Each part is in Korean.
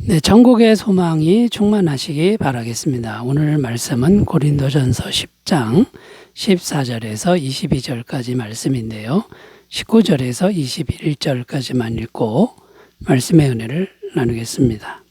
네, 천국의 소망이 충만하시기 바라겠습니다. 오늘 말씀은 고린도전서 10장 14절에서 22절까지 말씀인데요. 19절에서 21절까지만 읽고 말씀의 은혜를 나누겠습니다.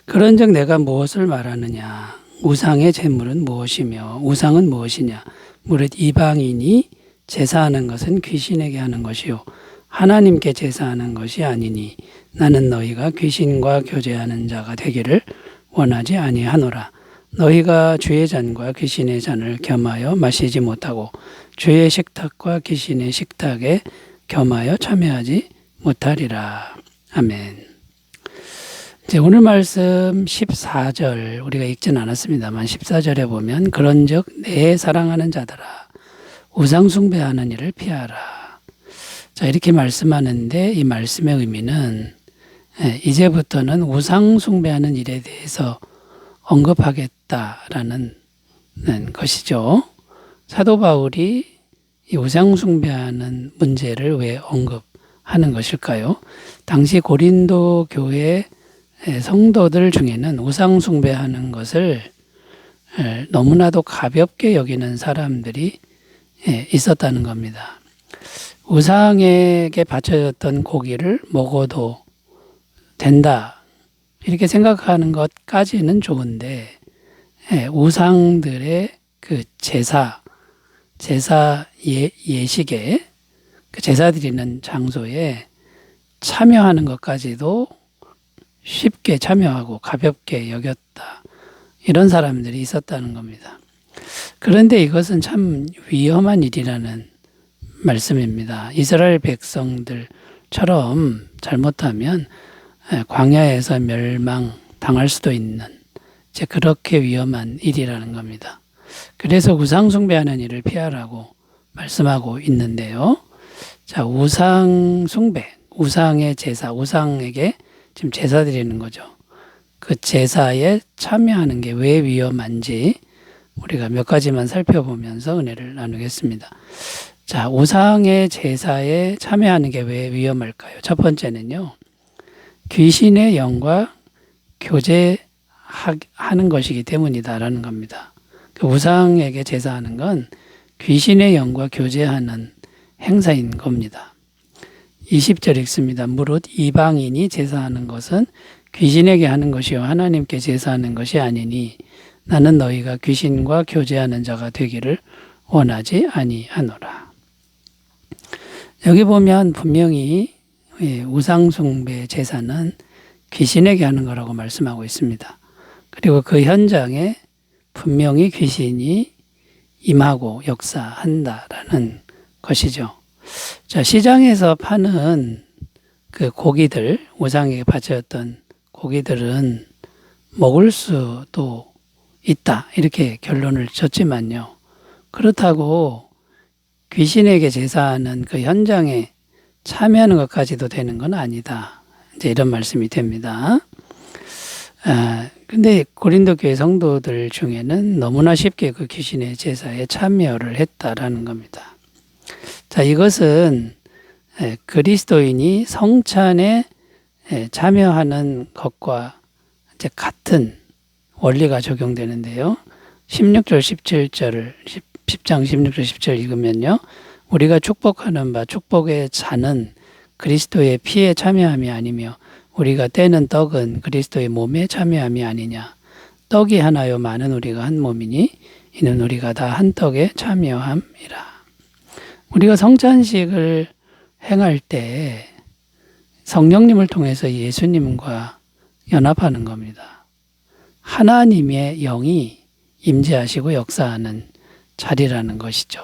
그런즉 내가 무엇을 말하느냐? 우상의 제물은 무엇이며 우상은 무엇이냐? 무릇 이방인이 제사하는 것은 귀신에게 하는 것이요 하나님께 제사하는 것이 아니니 나는 너희가 귀신과 교제하는 자가 되기를 원하지 아니하노라. 너희가 주의 잔과 귀신의 잔을 겸하여 마시지 못하고 주의 식탁과 귀신의 식탁에 겸하여 참여하지 못하리라. 아멘. 이제 오늘 말씀 14절 우리가 읽지는 않았습니다만 14절에 보면 그런즉 내 사랑하는 자들아 우상 숭배하는 일을 피하라. 자, 이렇게 말씀하는데 이 말씀의 의미는 이제부터는 우상 숭배하는 일에 대해서 언급하겠다라는 것이죠. 사도 바울이 이 우상 숭배하는 문제를 왜 언급하는 것일까요? 당시 고린도 교회 성도들 중에는 우상 숭배하는 것을 너무나도 가볍게 여기는 사람들이 있었다는 겁니다. 우상에게 바쳐졌던 고기를 먹어도 된다 이렇게 생각하는 것까지는 좋은데 우상들의 그 제사 예식에 그 제사 드리는 장소에 참여하는 것까지도 쉽게 참여하고 가볍게 여겼다 이런 사람들이 있었다는 겁니다. 그런데 이것은 참 위험한 일이라는 말씀입니다. 이스라엘 백성들처럼 잘못하면 광야에서 멸망당할 수도 있는 이제 그렇게 위험한 일이라는 겁니다. 그래서 우상 숭배하는 일을 피하라고 말씀하고 있는데요. 자, 우상 숭배, 우상의 제사, 우상에게 지금 제사 드리는 거죠. 그 제사에 참여하는 게 왜 위험한지 우리가 몇 가지만 살펴보면서 은혜를 나누겠습니다. 자, 우상의 제사에 참여하는 게 왜 위험할까요? 첫 번째는요. 귀신의 영과 교제하는 것이기 때문이다라는 겁니다. 그 우상에게 제사하는 건 귀신의 영과 교제하는 행사인 겁니다. 20절 읽습니다. 무릇 이방인이 제사하는 것은 귀신에게 하는 것이요 하나님께 제사하는 것이 아니니 나는 너희가 귀신과 교제하는 자가 되기를 원하지 아니하노라. 여기 보면 분명히 우상 숭배 제사는 귀신에게 하는 거라고 말씀하고 있습니다. 그리고 그 현장에 분명히 귀신이 임하고 역사한다라는 것이죠. 자, 시장에서 파는 그 고기들, 우상에게 바쳐졌던 고기들은 먹을 수도 있다. 이렇게 결론을 줬지만요. 그렇다고 귀신에게 제사하는 그 현장에 참여하는 것까지도 되는 건 아니다. 이제 이런 말씀이 됩니다. 근데 고린도 교회 성도들 중에는 너무나 쉽게 그 귀신의 제사에 참여를 했다라는 겁니다. 자, 이것은 그리스도인이 성찬에 참여하는 것과 이제 같은 원리가 적용되는데요. 16절, 17절을 10장 16절 17절 읽으면요. 우리가 축복하는 바 축복의 잔은 그리스도의 피에 참여함이 아니며 우리가 떼는 떡은 그리스도의 몸에 참여함이 아니냐. 떡이 하나요 많은 우리가 한 몸이니 이는 우리가 다 한 떡에 참여함이라. 우리가 성찬식을 행할 때 성령님을 통해서 예수님과 연합하는 겁니다. 하나님의 영이 임재하시고 역사하는 자리라는 것이죠.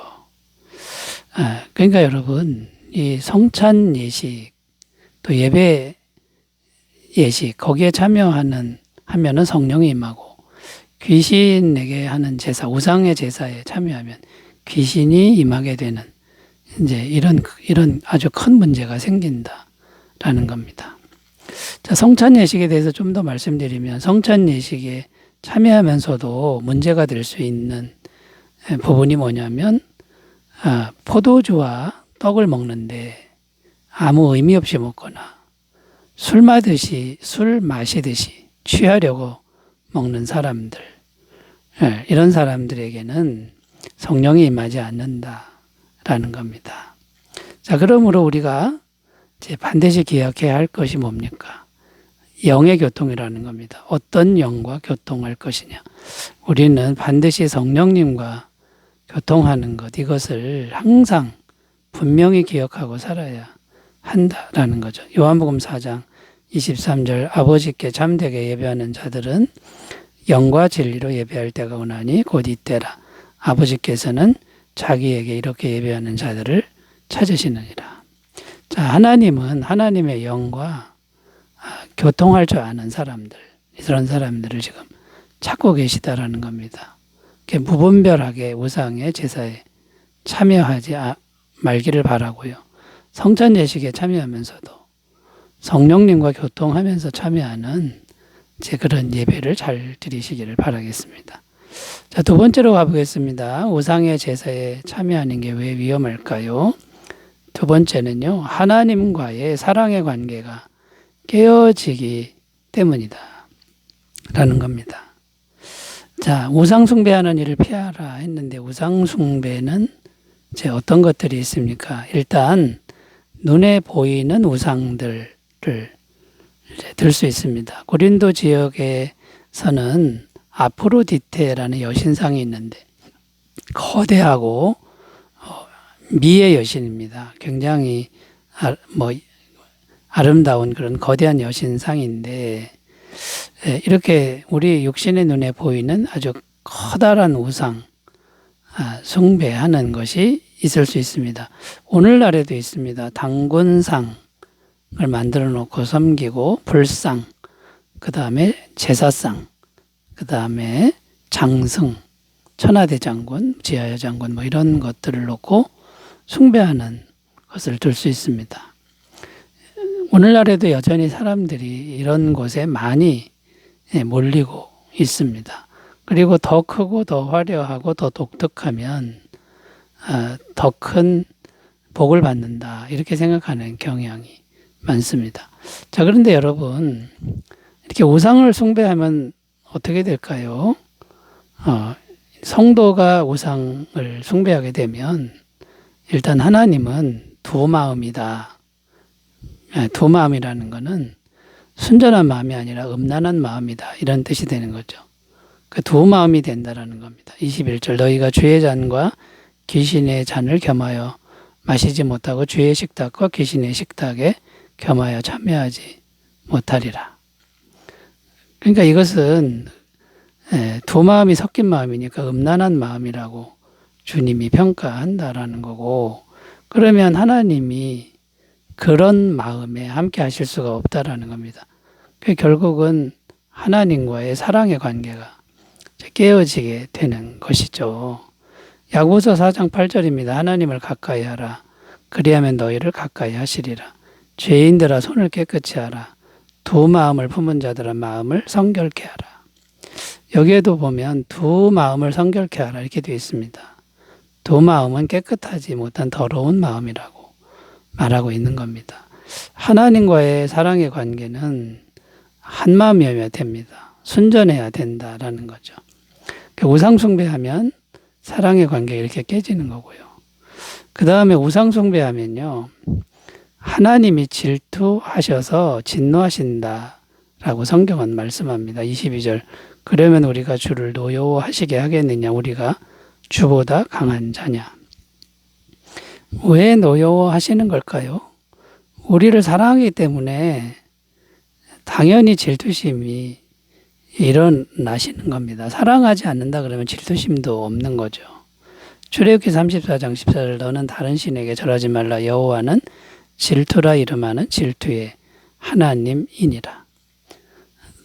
그러니까 여러분, 이 성찬 예식, 또 예배 예식, 거기에 하면은 성령이 임하고 귀신에게 하는 제사, 우상의 제사에 참여하면 귀신이 임하게 되는 이제 이런 아주 큰 문제가 생긴다라는 겁니다. 자, 성찬 예식에 대해서 좀 더 말씀드리면 성찬 예식에 참여하면서도 문제가 될 수 있는 부분이 뭐냐면 포도주와 떡을 먹는데 아무 의미 없이 먹거나 술 마시듯이 취하려고 먹는 사람들, 이런 사람들에게는 성령이 임하지 않는다라는 겁니다. 자, 그러므로 우리가 이제 반드시 기억해야 할 것이 뭡니까? 영의 교통이라는 겁니다. 어떤 영과 교통할 것이냐. 우리는 반드시 성령님과 교통하는 것, 이것을 항상 분명히 기억하고 살아야 한다라는 거죠. 요한복음 4장 23절 아버지께 참되게 예배하는 자들은 영과 진리로 예배할 때가 오나니 곧 이때라. 아버지께서는 자기에게 이렇게 예배하는 자들을 찾으시느니라. 자, 하나님은 하나님의 영과 교통할 줄 아는 사람들, 이런 사람들을 지금 찾고 계시다라는 겁니다. 무분별하게 우상의 제사에 참여하지 말기를 바라고요. 성찬 예식에 참여하면서도 성령님과 교통하면서 참여하는 그런 예배를 잘 드리시기를 바라겠습니다. 자, 두 번째로 가보겠습니다. 우상의 제사에 참여하는 게 왜 위험할까요? 두 번째는요, 하나님과의 사랑의 관계가 깨어지기 때문이다 라는 겁니다. 자, 우상숭배하는 일을 피하라 했는데 우상숭배는 어떤 것들이 있습니까? 일단 눈에 보이는 우상들을 들 수 있습니다. 고린도 지역에서는 아프로디테라는 여신상이 있는데 거대하고 미의 여신입니다. 굉장히 아름다운 그런 거대한 여신상인데 이렇게 우리 육신의 눈에 보이는 아주 커다란 우상 숭배하는 것이 있을 수 있습니다. 오늘날에도 있습니다. 당군상을 만들어 놓고 섬기고 불상, 그 다음에 제사상, 그 다음에 장승, 천하대장군, 지하여장군 이런 것들을 놓고 숭배하는 것을 들 수 있습니다. 오늘날에도 여전히 사람들이 이런 곳에 많이 몰리고 있습니다. 그리고 더 크고 더 화려하고 더 독특하면 더 큰 복을 받는다 이렇게 생각하는 경향이 많습니다. 자, 그런데 여러분 이렇게 우상을 숭배하면 어떻게 될까요? 성도가 우상을 숭배하게 되면 일단 하나님은 두 마음이다. 두 마음이라는 것은 순전한 마음이 아니라 음란한 마음이다 이런 뜻이 되는 거죠. 그 두 마음이 된다라는 겁니다. 21절 너희가 주의 잔과 귀신의 잔을 겸하여 마시지 못하고 주의 식탁과 귀신의 식탁에 겸하여 참여하지 못하리라. 그러니까 이것은 두 마음이 섞인 마음이니까 음란한 마음이라고 주님이 평가한다라는 거고, 그러면 하나님이 그런 마음에 함께 하실 수가 없다라는 겁니다. 결국은 하나님과의 사랑의 관계가 깨어지게 되는 것이죠. 야고보서 4장 8절입니다. 하나님을 가까이 하라. 그리하면 너희를 가까이 하시리라. 죄인들아 손을 깨끗이 하라. 두 마음을 품은 자들아 마음을 성결케 하라. 여기에도 보면 두 마음을 성결케 하라 이렇게 되어 있습니다. 두 마음은 깨끗하지 못한 더러운 마음이라고 말하고 있는 겁니다. 하나님과의 사랑의 관계는 한 마음이어야 됩니다. 순전해야 된다라는 거죠. 우상숭배하면 사랑의 관계가 이렇게 깨지는 거고요. 그 다음에 우상숭배하면요, 하나님이 질투하셔서 진노하신다라고 성경은 말씀합니다. 22절 그러면 우리가 주를 노여워하시게 하겠느냐? 우리가 주보다 강한 자냐? 왜 노여워하시는 걸까요? 우리를 사랑하기 때문에 당연히 질투심이 일어나시는 겁니다. 사랑하지 않는다 그러면 질투심도 없는 거죠. 출애굽기 34장 14절 너는 다른 신에게 절하지 말라. 여호와는 질투라 이름하는 질투의 하나님이니라.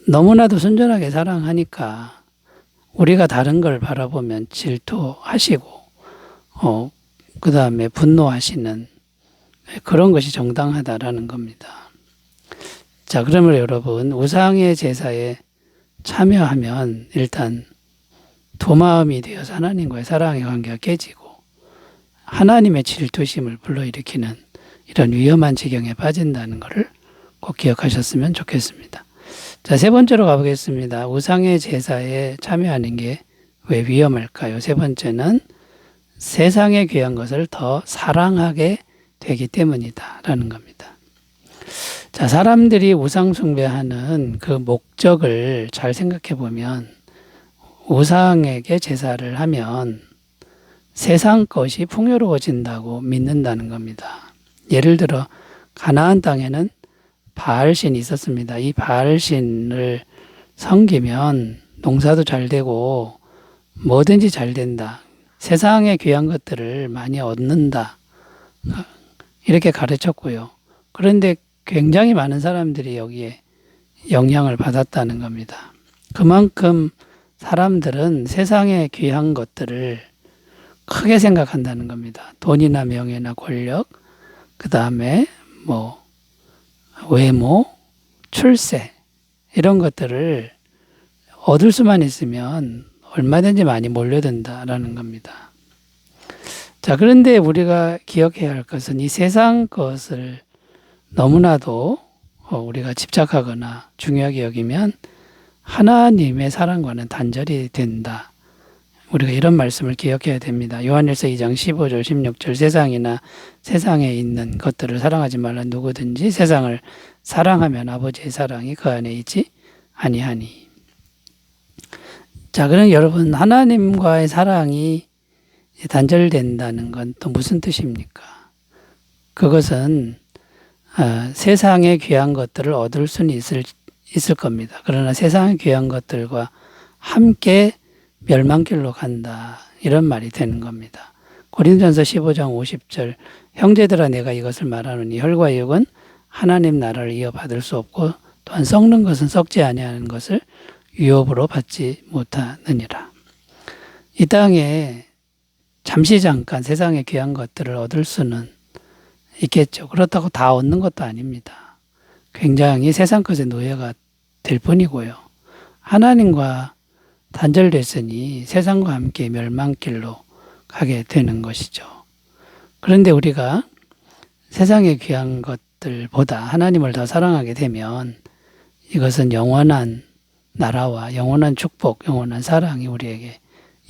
너무나도 순전하게 사랑하니까 우리가 다른 걸 바라보면 질투하시고 그 다음에 분노하시는 그런 것이 정당하다라는 겁니다. 자, 그러면 여러분 우상의 제사에 참여하면 일단 두 마음이 되어서 하나님과의 사랑의 관계가 깨지고 하나님의 질투심을 불러일으키는 이런 위험한 지경에 빠진다는 것을 꼭 기억하셨으면 좋겠습니다. 자, 세 번째로 가보겠습니다. 우상의 제사에 참여하는 게 왜 위험할까요? 세 번째는 세상에 귀한 것을 더 사랑하게 되기 때문이다 라는 겁니다. 자, 사람들이 우상 숭배하는 그 목적을 잘 생각해 보면 우상에게 제사를 하면 세상 것이 풍요로워진다고 믿는다는 겁니다. 예를 들어 가나안 땅에는 바알신이 있었습니다. 이 바알신을 섬기면 농사도 잘 되고 뭐든지 잘 된다. 세상에 귀한 것들을 많이 얻는다. 이렇게 가르쳤고요. 그런데 굉장히 많은 사람들이 여기에 영향을 받았다는 겁니다. 그만큼 사람들은 세상에 귀한 것들을 크게 생각한다는 겁니다. 돈이나 명예나 권력, 그 다음에 뭐 외모, 출세 이런 것들을 얻을 수만 있으면 얼마든지 많이 몰려든다라는 겁니다. 자, 그런데 우리가 기억해야 할 것은 이 세상 것을 너무나도 우리가 집착하거나 중요하게 여기면 하나님의 사랑과는 단절이 된다. 우리가 이런 말씀을 기억해야 됩니다. 요한일서 2장 15절 16절 세상이나 세상에 있는 것들을 사랑하지 말라. 누구든지 세상을 사랑하면 아버지의 사랑이 그 안에 있지 아니하니. 자, 그럼 여러분 하나님과의 사랑이 단절된다는 건 또 무슨 뜻입니까? 그것은 세상의 귀한 것들을 얻을 수는 있을 겁니다. 그러나 세상의 귀한 것들과 함께 멸망길로 간다. 이런 말이 되는 겁니다. 고린도전서 15장 50절 형제들아 내가 이것을 말하노니 혈과 육은 하나님 나라를 이어받을 수 없고 또한 썩는 것은 썩지 아니하는 것을 유업으로 받지 못하느니라. 이 땅에 잠시 잠깐 세상의 귀한 것들을 얻을 수는 있겠죠. 그렇다고 다 얻는 것도 아닙니다. 굉장히 세상 것의 노예가 될 뿐이고요. 하나님과 단절됐으니 세상과 함께 멸망길로 가게 되는 것이죠. 그런데 우리가 세상의 귀한 것들보다 하나님을 더 사랑하게 되면 이것은 영원한 나라와 영원한 축복, 영원한 사랑이 우리에게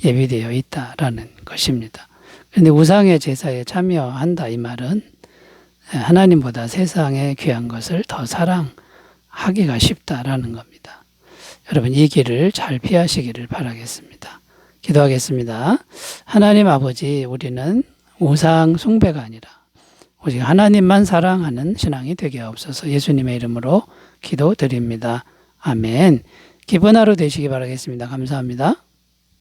예비되어 있다라는 것입니다. 그런데 우상의 제사에 참여한다 이 말은 하나님보다 세상의 귀한 것을 더 사랑하기가 쉽다라는 겁니다. 여러분 이 길을 잘 피하시기를 바라겠습니다. 기도하겠습니다. 하나님 아버지, 우리는 우상 숭배가 아니라 오직 하나님만 사랑하는 신앙이 되게 하옵소서. 예수님의 이름으로 기도드립니다. 아멘. 기쁜 하루 되시기 바라겠습니다. 감사합니다.